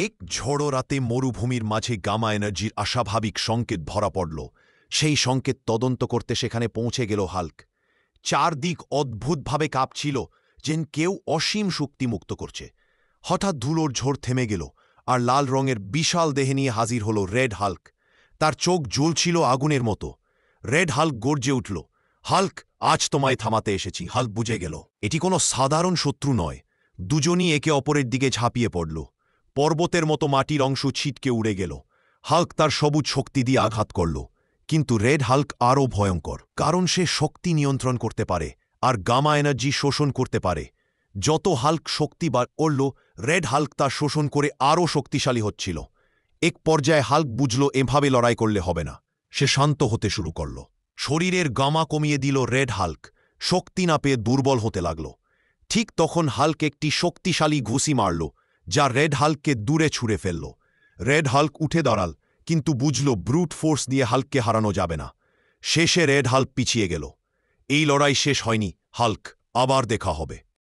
এক ঝড়ো রাতে মরুভূমির মাঝে গামা এনার্জির অস্বাভাবিক সংকেত ধরা পড়ল। সেই সংকেত তদন্ত করতে সেখানে পৌঁছে গেল হাল্ক। চারদিক অদ্ভুতভাবে কাঁপছিল, যেন কেউ অসীম শক্তি মুক্ত করছে। হঠাৎ ধুলোর ঝড় থেমে গেল, আর লাল রঙের বিশাল দেহে নিয়ে হাজির হল রেড হাল্ক। তার চোখ জ্বলছিল আগুনের মতো। রেড হাল্ক গর্জে উঠল, হাল্ক, আজ তোমায় থামাতে এসেছি। হাল্ক বুঝে গেল এটি কোনো সাধারণ শত্রু নয়। দুজনই একে অপরের দিকে ঝাঁপিয়ে পড়ল। পর্বতের মতো মাটির অংশ ছিটকে উড়ে গেল। হাল্ক তার সবুজ শক্তি দিয়ে আঘাত করল, কিন্তু রেড হাল্ক আরও ভয়ঙ্কর, কারণ সে শক্তি নিয়ন্ত্রণ করতে পারে আর গামা এনার্জি শোষণ করতে পারে। যত হাল্ক শক্তি বার করল, রেড হাল্ক তা শোষণ করে আরও শক্তিশালী হচ্ছিল। এক পর্যায়ে হাল্ক বুঝল এভাবে লড়াই করলে হবে না। সে শান্ত হতে শুরু করল। শরীরের গামা কমিয়ে দিল রেড হাল্ক, শক্তি না পেয়ে দুর্বল হতে লাগল। ঠিক তখন হাল্ক একটি শক্তিশালী ঘুষি মারল, যা রেড হাল্ককে দূরে ছুঁড়ে ফেলল। রেড হাল্ক উঠে দাঁড়াল, কিন্তু বুঝল ব্রুট ফোর্স দিয়ে হাল্ককে হারানো যাবে না। শেষে রেড হাল্ক পিছিয়ে গেল। এই লড়াই শেষ হয়নি, হাল্ক, আবার দেখা হবে।